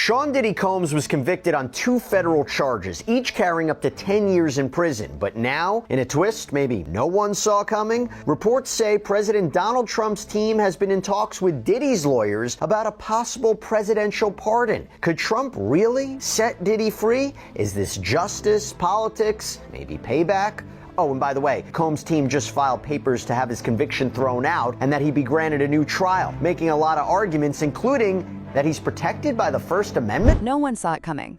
Sean Diddy Combs was convicted on 2 federal charges, each carrying up to 10 years in prison. But now, in a twist maybe no one saw coming, reports say President Donald Trump's team has been in talks with Diddy's lawyers about a possible presidential pardon. Could Trump really set Diddy free? Is this justice, politics, maybe payback? Oh, and by the way, Combs' team just filed papers to have his conviction thrown out and that he be granted a new trial, making a lot of arguments, including that he's protected by the First Amendment? No one saw it coming.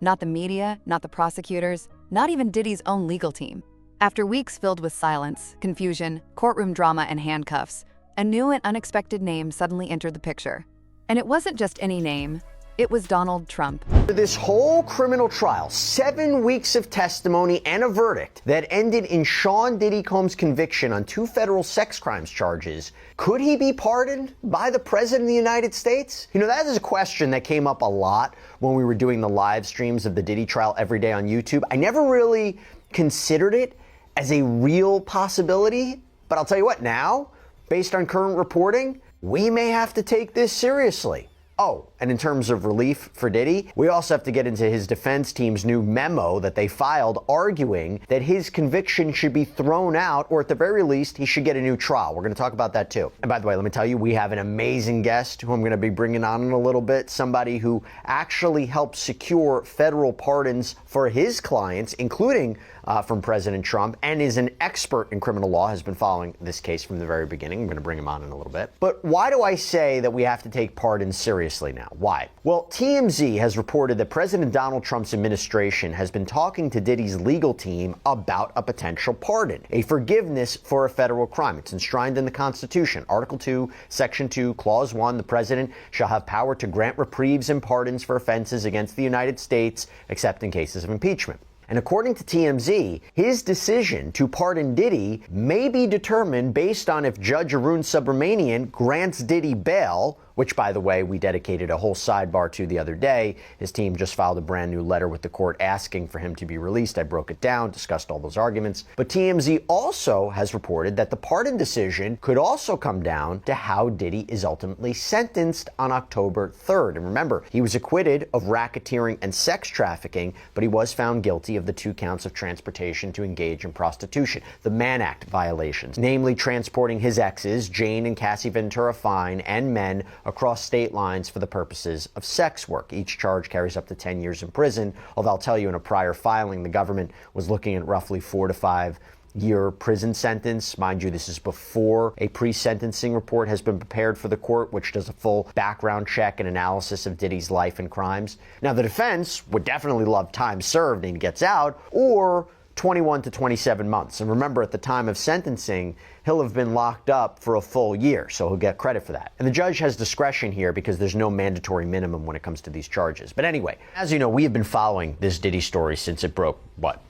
Not the media, not the prosecutors, not even Diddy's own legal team. After weeks filled with silence, confusion, courtroom drama, and handcuffs, a new and unexpected name suddenly entered the picture. And it wasn't just any name. It was Donald Trump. This whole criminal trial, 7 weeks of testimony and a verdict that ended in Sean Diddy Combs' conviction on 2 federal sex crimes charges. Could he be pardoned by the President of the United States? You know, that is a question that came up a lot when we were doing the live streams of the Diddy trial every day on YouTube. I never really considered it as a real possibility, but I'll tell you what, now, based on current reporting, we may have to take this seriously. Oh, and in terms of relief for Diddy, we also have to get into his defense team's new memo that they filed arguing that his conviction should be thrown out, or at the very least, he should get a new trial. We're going to talk about that too. And by the way, let me tell you, we have an amazing guest who I'm going to be bringing on in a little bit, somebody who actually helped secure federal pardons for his clients, including from President Trump, and is an expert in criminal law, has been following this case from the very beginning. I'm going to bring him on in a little bit. But why do I say that we have to take pardons seriously now? Why? Well, TMZ has reported that President Donald Trump's administration has been talking to Diddy's legal team about a potential pardon, a forgiveness for a federal crime. It's enshrined in the Constitution. Article 2, Section 2, Clause 1, the president shall have power to grant reprieves and pardons for offenses against the United States, except in cases of impeachment. And according to TMZ, his decision to pardon Diddy may be determined based on if Judge Arun Subramanian grants Diddy bail, which, by the way, we dedicated a whole sidebar to the other day. His team just filed a brand new letter with the court asking for him to be released. I broke it down, discussed all those arguments. But TMZ also has reported that the pardon decision could also come down to how Diddy is ultimately sentenced on October 3rd. And remember, he was acquitted of racketeering and sex trafficking, but he was found guilty of the 2 counts of transportation to engage in prostitution, the Mann Act violations, namely transporting his exes, Jane and Cassie Ventura Fine, and men across state lines for the purposes of sex work. Each charge carries up to 10 years in prison, although I'll tell you, in a prior filing, the government was looking at roughly 4 to 5 year prison sentence. Mind you, this is before a pre-sentencing report has been prepared for the court, which does a full background check and analysis of Diddy's life and crimes. Now, the defense would definitely love time served and he gets out, or 21 to 27 months. And remember, at the time of sentencing, he'll have been locked up for a full year, so he'll get credit for that. And the judge has discretion here because there's no mandatory minimum when it comes to these charges. But anyway, as you know, we have been following this Diddy story since it broke,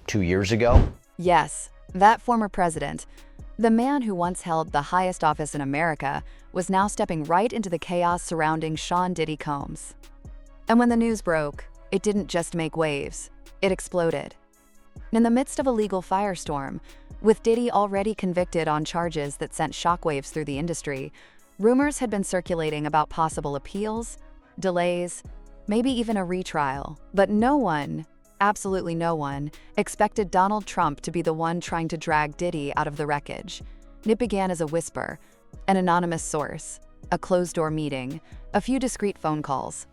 2 years ago? Yes, that former president, the man who once held the highest office in America, was now stepping right into the chaos surrounding Sean Diddy Combs. And when the news broke, it didn't just make waves, it exploded. In the midst of a legal firestorm, with Diddy already convicted on charges that sent shockwaves through the industry, rumors had been circulating about possible appeals, delays, maybe even a retrial. But no one, absolutely no one, expected Donald Trump to be the one trying to drag Diddy out of the wreckage. It began as a whisper, an anonymous source, a closed-door meeting, a few discreet phone calls.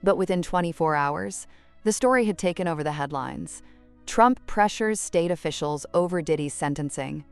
But within 24 hours, the story had taken over the headlines. Trump pressures state officials over Diddy's sentencing.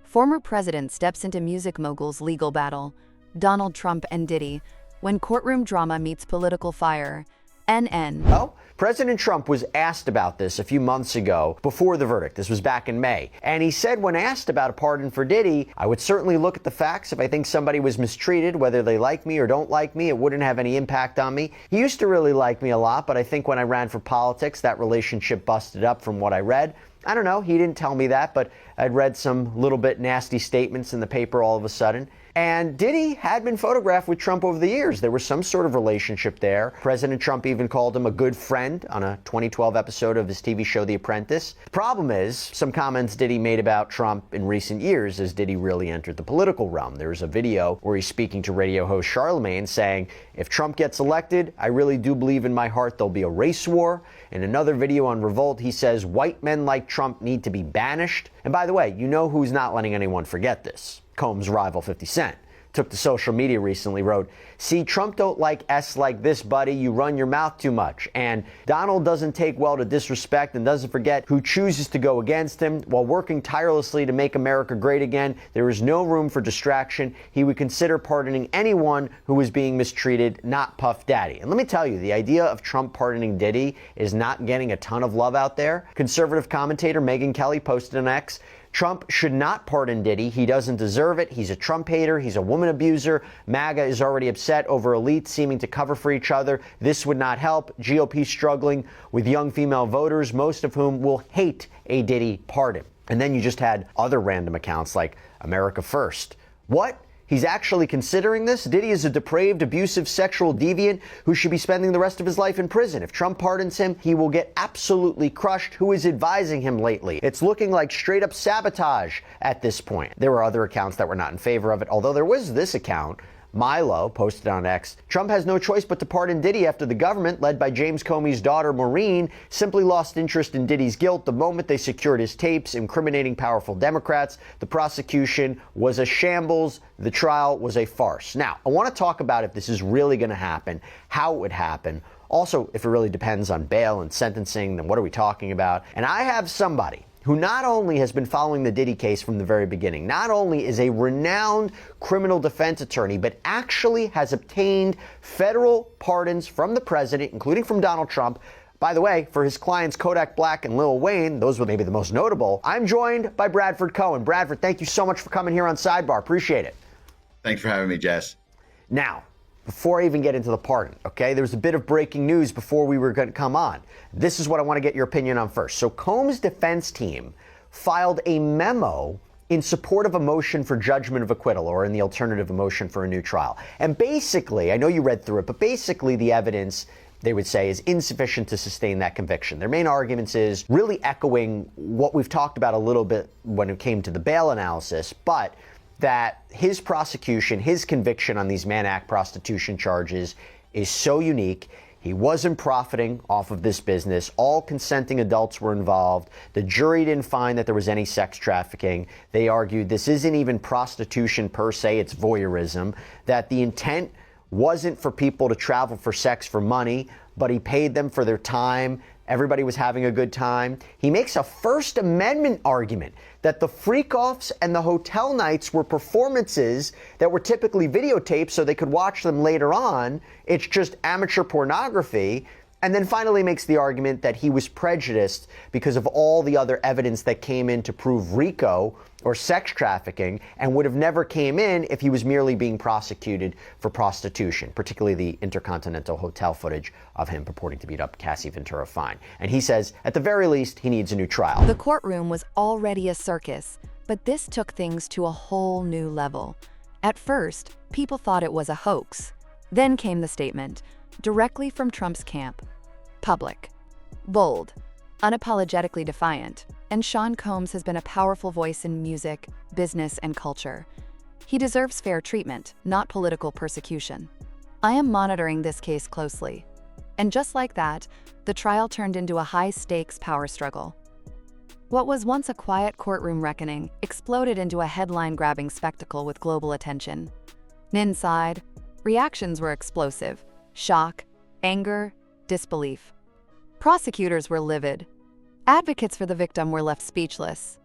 Former president steps into music mogul's legal battle. Donald Trump and Diddy, when courtroom drama meets political fire. NN. Well, President Trump was asked about this a few months ago before the verdict. This was back in May. And he said when asked about a pardon for Diddy, I would certainly look at the facts. If I think somebody was mistreated, whether they like me or don't like me, it wouldn't have any impact on me. He used to really like me a lot, but I think when I ran for politics, that relationship busted up from what I read. I don't know, he didn't tell me that, but I'd read some little bit nasty statements in the paper all of a sudden. And Diddy had been photographed with Trump over the years. There was some sort of relationship there. President Trump even called him a good friend on a 2012 episode of his TV show The Apprentice. The problem is, some comments Diddy made about Trump in recent years as Diddy really entered the political realm. There's a video where he's speaking to radio host Charlemagne saying, if Trump gets elected, I really do believe in my heart there'll be a race war. In another video on Revolt, he says white men like Trump need to be banished. And by the way, you know who's not letting anyone forget this? Combs' rival 50 Cent. Took to social media recently, wrote, see, Trump don't like S like this, buddy. You run your mouth too much. And Donald doesn't take well to disrespect and doesn't forget who chooses to go against him. While working tirelessly to make America great again, there is no room for distraction. He would consider pardoning anyone who is being mistreated, not Puff Daddy. And let me tell you, the idea of Trump pardoning Diddy is not getting a ton of love out there. Conservative commentator Megyn Kelly posted on X, Trump should not pardon Diddy. He doesn't deserve it. He's a Trump hater. He's a woman abuser. MAGA is already upset over elites seeming to cover for each other. This would not help. GOP struggling with young female voters, most of whom will hate a Diddy pardon. And then you just had other random accounts like America First. What? He's actually considering this? Diddy is a depraved, abusive, sexual deviant who should be spending the rest of his life in prison. If Trump pardons him, he will get absolutely crushed. Who is advising him lately? It's looking like straight up sabotage at this point. There were other accounts that were not in favor of it, although there was this account. Milo posted on X, Trump has no choice but to pardon Diddy after the government, led by James Comey's daughter Maureen, simply lost interest in Diddy's guilt the moment they secured his tapes incriminating powerful Democrats. The prosecution was a shambles. The trial was a farce. Now, I want to talk about if this is really going to happen, how it would happen. Also, if it really depends on bail and sentencing, then what are we talking about? And I have somebody who not only has been following the Diddy case from the very beginning, not only is a renowned criminal defense attorney, but actually has obtained federal pardons from the president, including from Donald Trump. By the way, for his clients Kodak Black and Lil Wayne, those were maybe the most notable. I'm joined by Bradford Cohen. Bradford, thank you so much for coming here on Sidebar. Appreciate it. Thanks for having me, Jess. Now, before I even get into the pardon, okay, there was a bit of breaking news before we were going to come on. This is what I want to get your opinion on first. So Combs' defense team filed a memo in support of a motion for judgment of acquittal, or in the alternative, a motion for a new trial. And basically, I know you read through it, but basically the evidence, they would say, is insufficient to sustain that conviction. Their main arguments is really echoing what we've talked about a little bit when it came to the bail analysis, but that his prosecution, his conviction on these Mann Act prostitution charges is so unique. He wasn't profiting off of this business. All consenting adults were involved. The jury didn't find that there was any sex trafficking. They argued this isn't even prostitution per se, it's voyeurism, that the intent wasn't for people to travel for sex for money, but he paid them for their time. Everybody was having a good time. He makes a First Amendment argument that the freak-offs and the hotel nights were performances that were typically videotaped so they could watch them later on. It's just amateur pornography. And then finally makes the argument that he was prejudiced because of all the other evidence that came in to prove RICO or sex trafficking, and would have never came in if he was merely being prosecuted for prostitution, particularly the Intercontinental Hotel footage of him purporting to beat up Cassie Ventura Fine. And he says, at the very least, he needs a new trial. The courtroom was already a circus, but this took things to a whole new level. At first, people thought it was a hoax. Then came the statement, directly from Trump's camp. Public, bold, unapologetically defiant, and Sean Combs has been a powerful voice in music, business, and culture. He deserves fair treatment, not political persecution. I am monitoring this case closely. And just like that, the trial turned into a high-stakes power struggle. What was once a quiet courtroom reckoning exploded into a headline-grabbing spectacle with global attention. Inside, reactions were explosive: shock, anger, disbelief. Prosecutors were livid. Advocates for the victim were left speechless.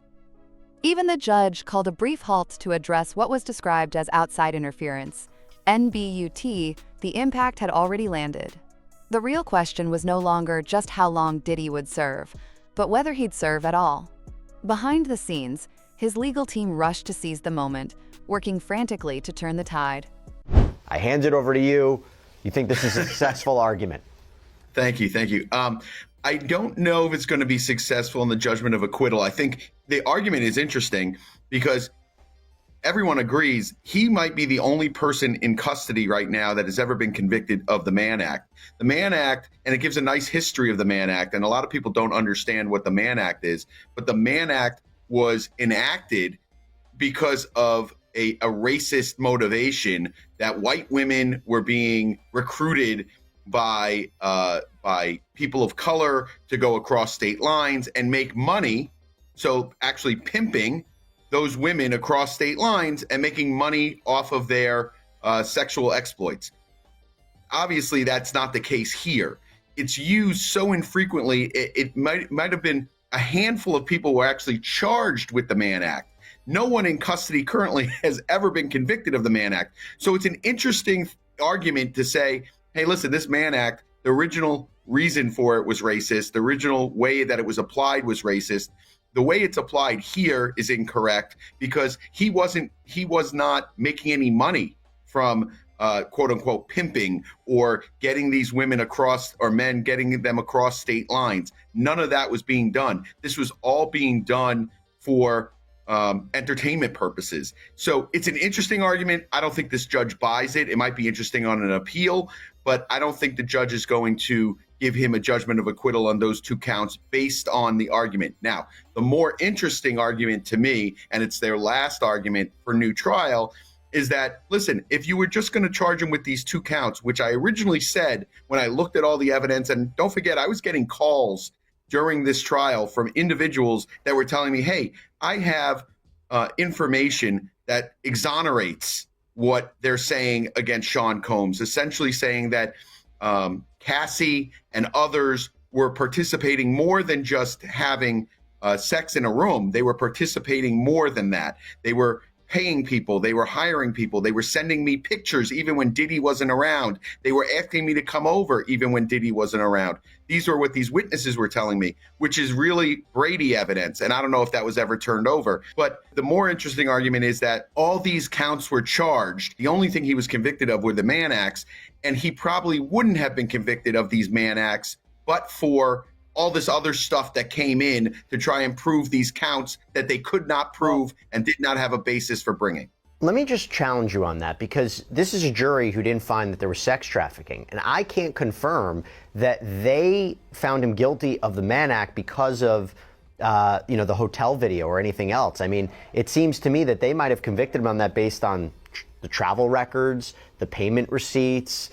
Even the judge called a brief halt to address what was described as outside interference. NBUT, the impact had already landed. The real question was no longer just how long Diddy would serve, but whether he'd serve at all. Behind the scenes, his legal team rushed to seize the moment, working frantically to turn the tide. I hand it over to you. You think this is a successful argument? Thank you. I don't know if it's going to be successful in the judgment of acquittal. I think the argument is interesting because everyone agrees he might be the only person in custody right now that has ever been convicted of the Mann Act. The Mann Act, and it gives a nice history of the Mann Act, and a lot of people don't understand what the Mann Act is, but the Mann Act was enacted because of a racist motivation that white women were being recruited by people of color to go across state lines and make money. So actually pimping those women across state lines and making money off of their sexual exploits. Obviously, that's not the case here. It's used so infrequently, it might have been a handful of people were actually charged with the Mann Act. No one in custody currently has ever been convicted of the Mann Act. So it's an interesting argument to say, hey, listen, this Mann Act, the original reason for it was racist. The original way that it was applied was racist. The way it's applied here is incorrect because he was not making any money from quote unquote pimping or getting these women across, or men getting them across state lines. None of that was being done. This was all being done for entertainment purposes. So it's an interesting argument. I don't think this judge buys it. It might be interesting on an appeal, but I don't think the judge is going to give him a judgment of acquittal on those two counts based on the argument. Now, the more interesting argument to me, and it's their last argument for new trial, is that, listen, if you were just going to charge him with these two counts, which I originally said when I looked at all the evidence, and don't forget, I was getting calls during this trial from individuals that were telling me, hey, I have information that exonerates what they're saying against Sean Combs, essentially saying that Cassie and others were participating more than just having sex in a room. They were participating more than that. They were paying people. They were hiring people. They were sending me pictures even when Diddy wasn't around. They were asking me to come over even when Diddy wasn't around. These are what these witnesses were telling me, which is really Brady evidence. And I don't know if that was ever turned over. But the more interesting argument is that all these counts were charged. The only thing he was convicted of were the Mann Acts. And he probably wouldn't have been convicted of these Mann Acts, but for all this other stuff that came in to try and prove these counts that they could not prove and did not have a basis for bringing. Let me just challenge you on that, because this is a jury who didn't find that there was sex trafficking. And I can't confirm that they found him guilty of the Mann Act because of the hotel video or anything else. I mean, it seems to me that they might have convicted him on that based on the travel records, the payment receipts,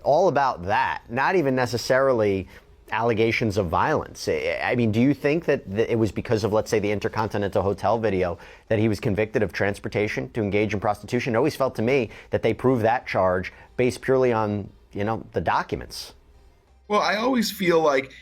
all about that. Not even necessarily allegations of violence. I mean, do you think that it was because of, let's say, the Intercontinental Hotel video that he was convicted of transportation to engage in prostitution? It always felt to me that they proved that charge based purely on, the documents. Well, I always feel like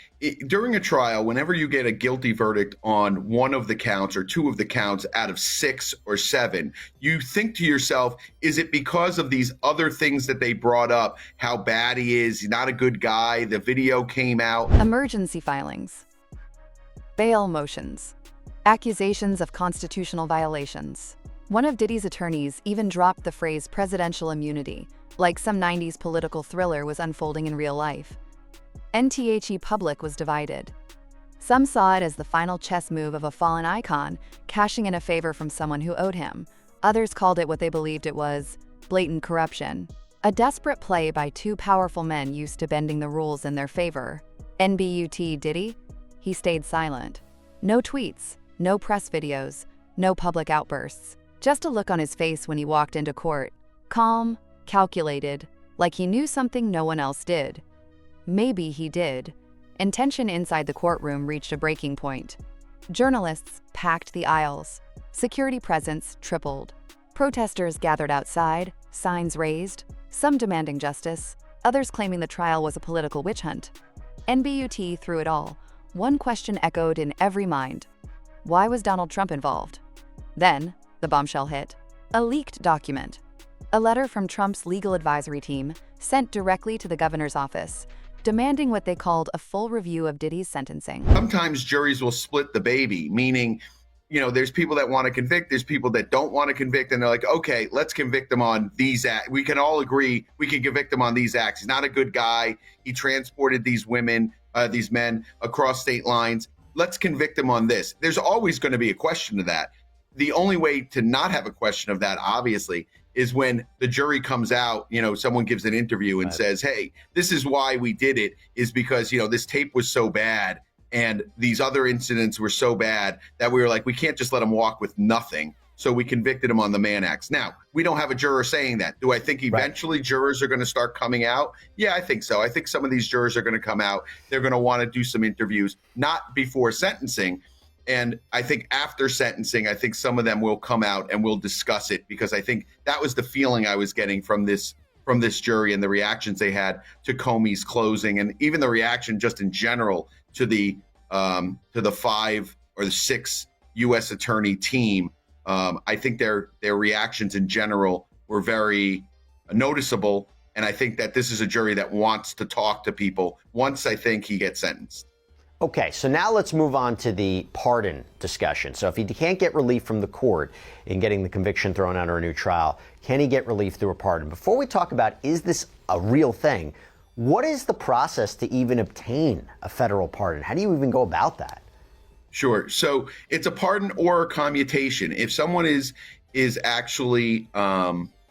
during a trial, whenever you get a guilty verdict on one of the counts or two of the counts out of 6 or 7, you think to yourself, is it because of these other things that they brought up? How bad he is, he's not a good guy, the video came out. Emergency filings, bail motions, accusations of constitutional violations. One of Diddy's attorneys even dropped the phrase presidential immunity, like some 90s political thriller was unfolding in real life. NTHE public was divided. Some saw it as the final chess move of a fallen icon, cashing in a favor from someone who owed him. Others called it what they believed it was: blatant corruption. A desperate play by two powerful men used to bending the rules in their favor. NBUT Diddy? He stayed silent. No tweets, no press videos, no public outbursts. Just a look on his face when he walked into court. Calm, calculated, like he knew something no one else did. Maybe he did. And tension inside the courtroom reached a breaking point. Journalists packed the aisles. Security presence tripled. Protesters gathered outside, signs raised, some demanding justice, others claiming the trial was a political witch hunt. NBUT through it all, one question echoed in every mind. Why was Donald Trump involved? Then, the bombshell hit. A leaked document. A letter from Trump's legal advisory team sent directly to the governor's office, demanding what they called a full review of Diddy's sentencing. Sometimes juries will split the baby, meaning, there's people that want to convict, there's people that don't want to convict, and they're like, okay, let's convict him on these acts. We can all agree we can convict him on these acts. He's not a good guy. He transported these women these men across state lines. Let's convict them on this. There's always going to be a question of that. The only way to not have a question of that, obviously, is when the jury comes out, someone gives an interview and says, hey, this is why we did it, is because, this tape was so bad and these other incidents were so bad that we were like, we can't just let him walk with nothing. So we convicted him on the Mann Acts. Now, we don't have a juror saying that. Do I think eventually jurors are going to start coming out? Yeah, I think so. I think some of these jurors are going to come out. They're going to want to do some interviews, not before sentencing. And I think after sentencing, I think some of them will come out and we'll discuss it, because I think that was the feeling I was getting from this jury and the reactions they had to Comey's closing, and even the reaction just in general to the 5 or the 6 U.S. attorney team. I think their reactions in general were very noticeable. And I think that this is a jury that wants to talk to people once I think he gets sentenced. Okay, so now let's move on to the pardon discussion. So if he can't get relief from the court in getting the conviction thrown out or a new trial, can he get relief through a pardon? Before we talk about, is this a real thing, what is the process to even obtain a federal pardon? How do you even go about that? Sure. So it's a pardon or a commutation. If someone is actually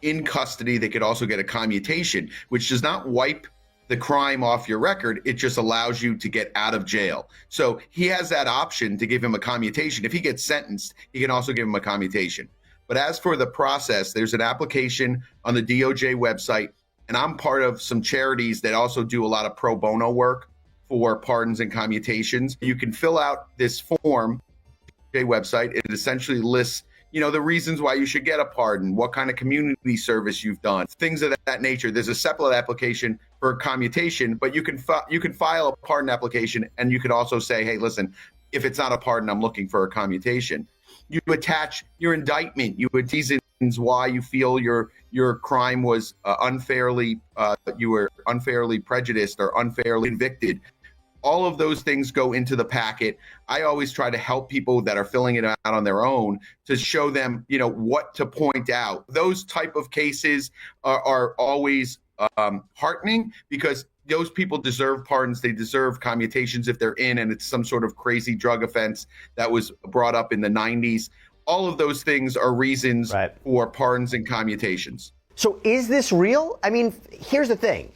in custody, they could also get a commutation, which does not wipe the crime off your record. It just allows you to get out of jail. So he has that option to give him a commutation. If he gets sentenced, he can also give him a commutation. But as for the process, there's an application on the DOJ website, and I'm part of some charities that also do a lot of pro bono work for pardons and commutations. You can fill out this form, DOJ website. It essentially lists the reasons why you should get a pardon, what kind of community service you've done, things of that nature. There's a separate application for a commutation, but you can file a pardon application, and you can also say, hey, listen, if it's not a pardon, I'm looking for a commutation. You attach your indictment, you would reasons why you feel your crime was you were unfairly prejudiced or unfairly convicted. All of those things go into the packet. I always try to help people that are filling it out on their own to show them, what to point out. Those type of cases are always heartening, because those people deserve pardons. They deserve commutations if they're in, and it's some sort of crazy drug offense that was brought up in the 90s. All of those things are reasons for pardons and commutations. So is this real? I mean, here's the thing.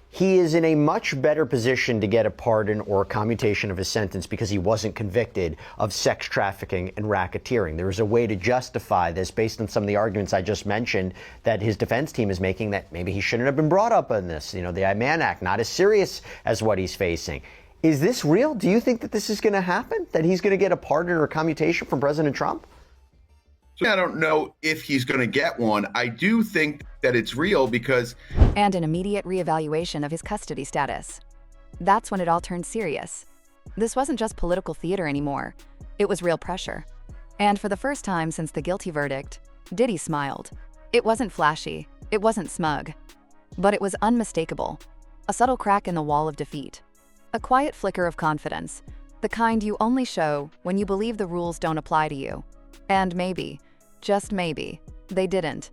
He is in a much better position to get a pardon or a commutation of his sentence because he wasn't convicted of sex trafficking and racketeering. There is a way to justify this based on some of the arguments I just mentioned that his defense team is making, that maybe he shouldn't have been brought up on this. The Mann Act, not as serious as what he's facing. Is this real? Do you think that this is going to happen, that he's going to get a pardon or a commutation from President Trump? So I don't know if he's going to get one. I do think that it's real because... And an immediate reevaluation of his custody status. That's when it all turned serious. This wasn't just political theater anymore. It was real pressure. And for the first time since the guilty verdict, Diddy smiled. It wasn't flashy. It wasn't smug. But it was unmistakable. A subtle crack in the wall of defeat. A quiet flicker of confidence. The kind you only show when you believe the rules don't apply to you. And maybe, just maybe, they didn't.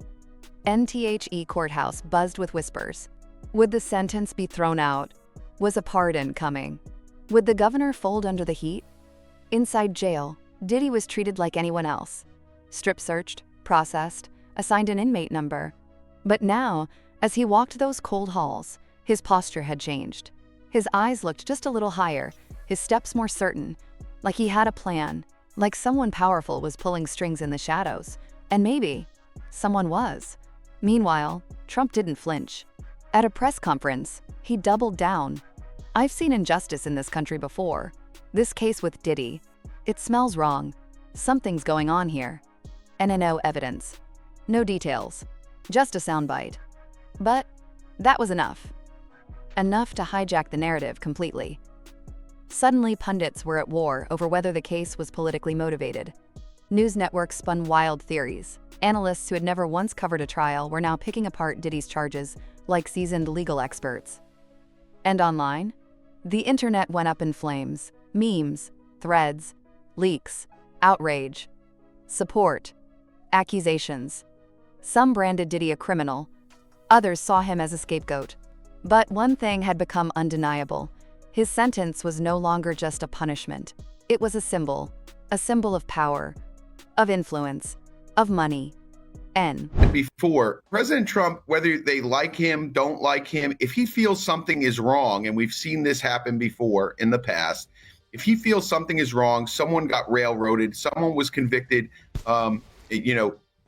NTHE courthouse buzzed with whispers. Would the sentence be thrown out? Was a pardon coming? Would the governor fold under the heat? Inside jail, Diddy was treated like anyone else. Strip-searched, processed, assigned an inmate number. But now, as he walked those cold halls, his posture had changed. His eyes looked just a little higher, his steps more certain, like he had a plan. Like someone powerful was pulling strings in the shadows. And maybe someone was. Meanwhile, Trump didn't flinch. At a press conference, he doubled down. I've seen injustice in this country before. This case with Diddy, it smells wrong. Something's going on here. And no evidence. No details. Just a soundbite. But that was enough. Enough to hijack the narrative completely. Suddenly, pundits were at war over whether the case was politically motivated. News networks spun wild theories. Analysts who had never once covered a trial were now picking apart Diddy's charges like seasoned legal experts. And online? The internet went up in flames. Memes, threads, leaks, outrage, support, accusations. Some branded Diddy a criminal. Others saw him as a scapegoat. But one thing had become undeniable. His sentence was no longer just a punishment. It was a symbol of power, of influence, of money. Before, President Trump, whether they like him, don't like him, if he feels something is wrong, and we've seen this happen before in the past, if he feels something is wrong, someone got railroaded, someone was convicted,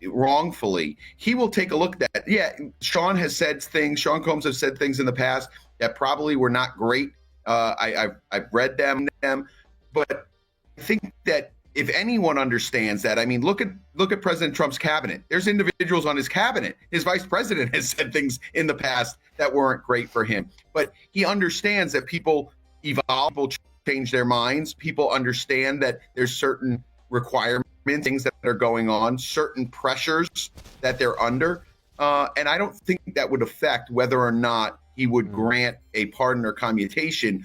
wrongfully, he will take a look at that. Yeah, Sean Combs has said things in the past that probably were not great. I've read them, but I think that if anyone understands that, I mean, look at President Trump's cabinet. There's individuals on his cabinet. His vice president has said things in the past that weren't great for him. But he understands that people evolve, people change their minds. People understand that there's certain requirements, things that are going on, certain pressures that they're under. And I don't think that would affect whether or not he would grant a pardon or commutation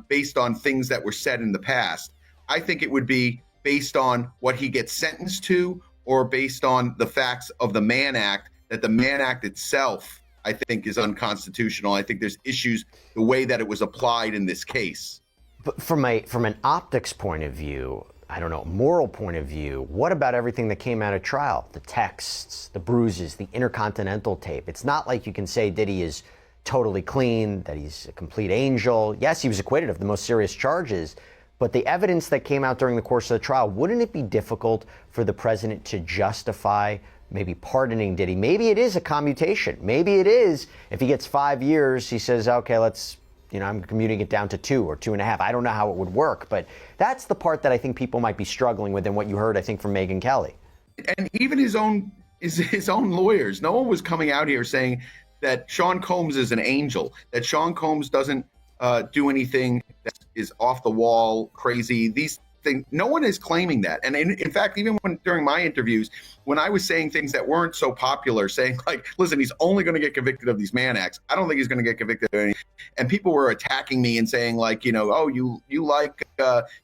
based on things that were said in the past. I think it would be based on what he gets sentenced to, or based on the facts of the Mann Act, that the Mann Act itself, I think, is unconstitutional. I think there's issues the way that it was applied in this case. But from an optics point of view, I don't know, moral point of view, what about everything that came out of trial? The texts, the bruises, the intercontinental tape. It's not like you can say Diddy is totally clean, that he's a complete angel. Yes, he was acquitted of the most serious charges, but the evidence that came out during the course of the trial, wouldn't it be difficult for the president to justify maybe pardoning Diddy? Maybe it is a commutation. Maybe it is, if he gets 5 years, he says, okay, I'm commuting it down to 2 or 2.5. I don't know how it would work, but that's the part that I think people might be struggling with, and what you heard, I think, from Megyn Kelly. And even his own lawyers, no one was coming out here saying that Sean Combs is an angel, that Sean Combs doesn't do anything that is off the wall, crazy. These things, no one is claiming that. And in fact, even during my interviews, when I was saying things that weren't so popular, saying like, listen, he's only going to get convicted of these Mann Acts, I don't think he's going to get convicted of anything. And people were attacking me and saying like, oh, you like,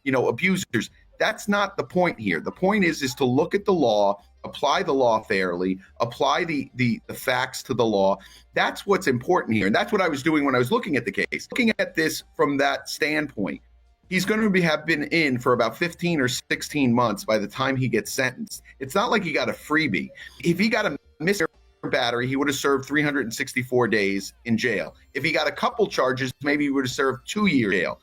abusers. That's not the point here. The point is to look at the law, apply the law fairly, apply the facts to the law. That's what's important here. And that's what I was doing when I was looking at the case. Looking at this from that standpoint, he's going to have been in for about 15 or 16 months by the time he gets sentenced. It's not like he got a freebie. If he got a misdemeanor battery, he would have served 364 days in jail. If he got a couple charges, maybe he would have served 2 years in jail.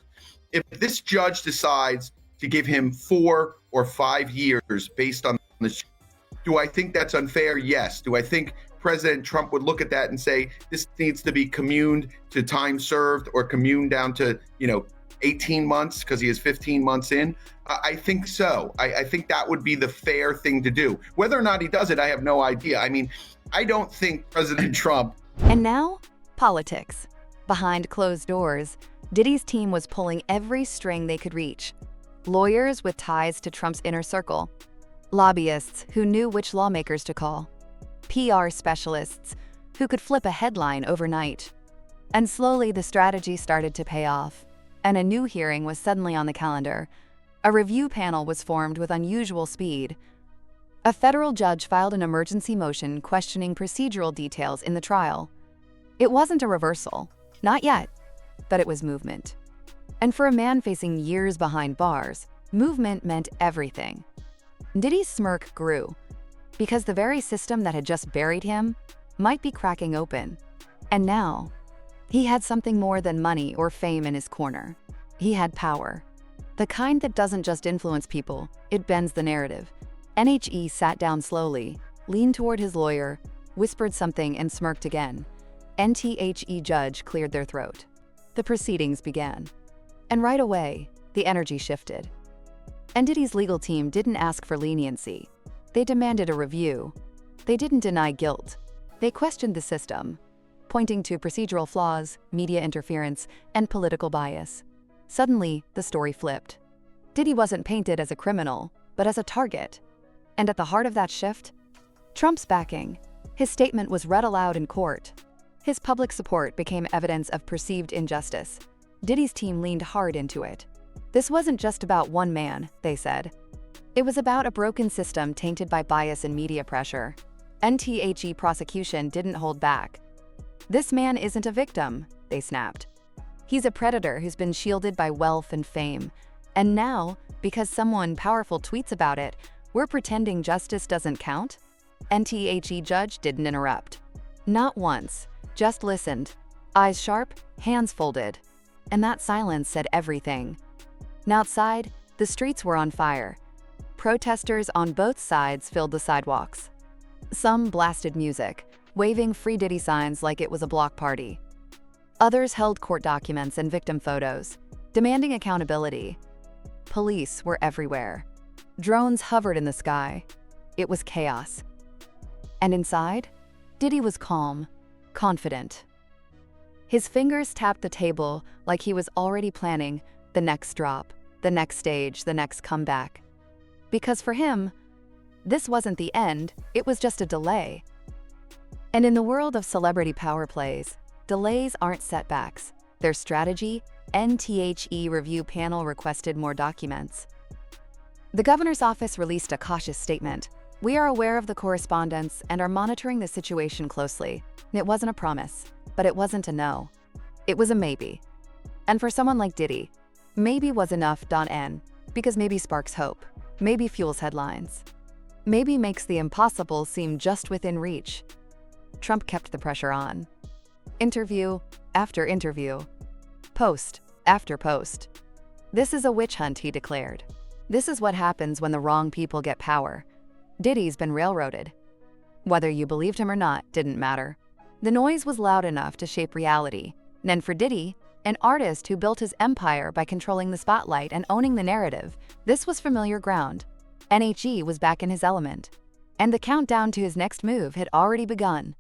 If this judge decides to give him 4 or 5 years based on this, do I think that's unfair? Yes. Do I think President Trump would look at that and say this needs to be communed to time served, or communed down to 18 months because he is 15 months in? I think so. I think that would be the fair thing to do. Whether or not he does it, I have no idea. I mean, I don't think President Trump. And now, politics. Behind closed doors, Diddy's team was pulling every string they could reach. Lawyers with ties to Trump's inner circle, lobbyists who knew which lawmakers to call, PR specialists who could flip a headline overnight. And slowly the strategy started to pay off, and a new hearing was suddenly on the calendar. A review panel was formed with unusual speed. A federal judge filed an emergency motion questioning procedural details in the trial. It wasn't a reversal, not yet, but it was movement. And for a man facing years behind bars, movement meant everything. Diddy's smirk grew, because the very system that had just buried him might be cracking open. And now, he had something more than money or fame in his corner. He had power. The kind that doesn't just influence people, it bends the narrative. NHE sat down slowly, leaned toward his lawyer, whispered something and smirked again. NTHE judge cleared their throat. The proceedings began. And right away, the energy shifted. And Diddy's legal team didn't ask for leniency. They demanded a review. They didn't deny guilt. They questioned the system, pointing to procedural flaws, media interference, and political bias. Suddenly, the story flipped. Diddy wasn't painted as a criminal, but as a target. And at the heart of that shift, Trump's backing. His statement was read aloud in court. His public support became evidence of perceived injustice. Diddy's team leaned hard into it. This wasn't just about one man, they said. It was about a broken system tainted by bias and media pressure. NTHE prosecution didn't hold back. This man isn't a victim, they snapped. He's a predator who's been shielded by wealth and fame. And now, because someone powerful tweets about it, we're pretending justice doesn't count? NTHE judge didn't interrupt. Not once, just listened. Eyes sharp, hands folded. And that silence said everything. And outside, the streets were on fire. Protesters on both sides filled the sidewalks. Some blasted music, waving Free Diddy signs like it was a block party. Others held court documents and victim photos, demanding accountability. Police were everywhere. Drones hovered in the sky. It was chaos. And inside, Diddy was calm, confident. His fingers tapped the table like he was already planning the next drop, the next stage, the next comeback. Because for him, this wasn't the end, it was just a delay. And in the world of celebrity power plays, delays aren't setbacks. Their strategy, NTHE review panel requested more documents. The governor's office released a cautious statement. We are aware of the correspondence and are monitoring the situation closely. It wasn't a promise, but it wasn't a no. It was a maybe. And for someone like Diddy, maybe was enough, because maybe sparks hope, maybe fuels headlines, maybe makes the impossible seem just within reach. Trump kept the pressure on. Interview after interview, post after post. This is a witch hunt, he declared. This is what happens when the wrong people get power. Diddy's been railroaded. Whether you believed him or not didn't matter. The noise was loud enough to shape reality. And for Diddy, an artist who built his empire by controlling the spotlight and owning the narrative, this was familiar ground. NHE was back in his element. And the countdown to his next move had already begun.